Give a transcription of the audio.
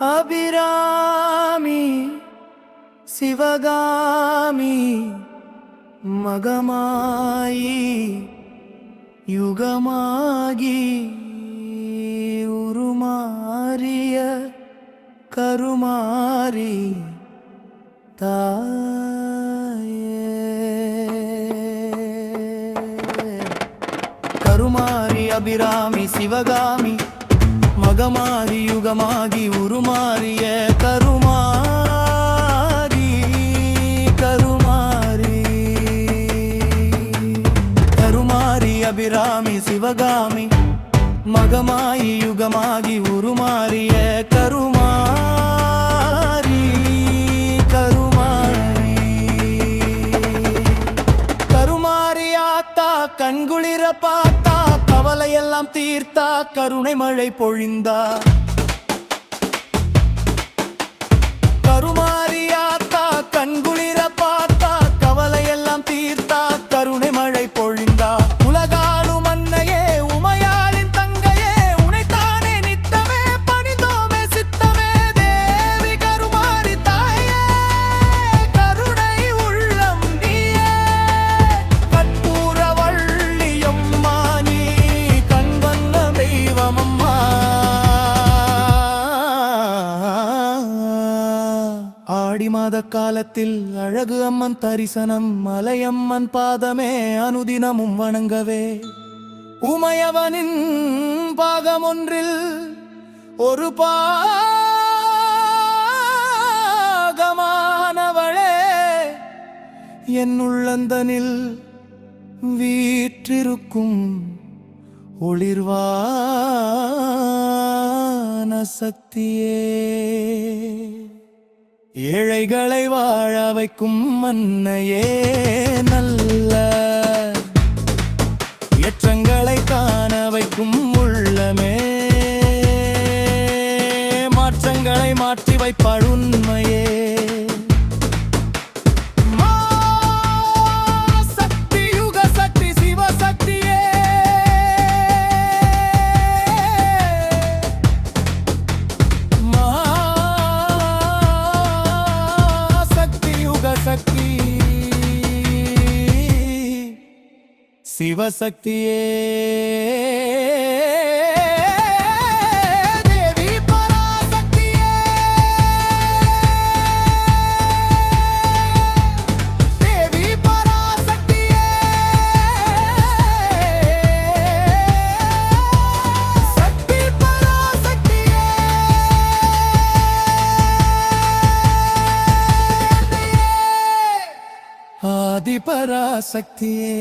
அபிராமி சிவகாமி மகமாயி யுகமாகி உருமாறிய கருமாரி தாயே கருமாரி அபிராமி சிவகாமி மகமாரி யுகமாகி உருமாறிய கருமாரி கருமாரி கருமாரி அபிராமி சிவகாமி மகமாயி யுகமாகி உருமாறிய கருமாரி கருமாரி கருமாரி ஆத்தா கண்குளிர பார்த்தா கவலையெல்லாம் தீர்த்தா கருணை மழை பொழிந்தா கருமாரி ஆத்தா கண்குளிர பார்த்தா கவலையெல்லாம் தீர்த்தா கருணை மழை பொழிந்தா உலகாளும் அன்னையே உமையாளின் தங்கையே உனைத்தானே நித்தமே பணிந்தோமே சித்தமே தேவி கருமாரி தாயே கருணை உள்ளம் நீயே கற்பூர வள்ளியம்மா நீ கண்வந்த தெய்வமம்மா ஆடி மாத காலத்தில் அழகு அம்மன் தரிசனம் மலையம்மன் பாதமே அனுதினமும் வணங்கவே உமையவனின் பாகம் ஒன்றில் ஒரு பாகமானவளே என் உள்ளந்தனில் வீற்றிருக்கும் ஒளிர்வான சக்தியே ஏழைகளை வாழ வைக்கும் மன்னையே நல்ல ஏற்றங்களை காண வைக்கும் உள்ளமே மாற்றங்களை மாற்றி வைப்பாள் உண்மையே சக்தி யுக சக்தி சிவசக்தியே சக்தி சிவசக்தியே தேவி பராசக்தியே தேவி பராசக்தியே சக்தி பராசக்தியே ஆதி பராசக்தியே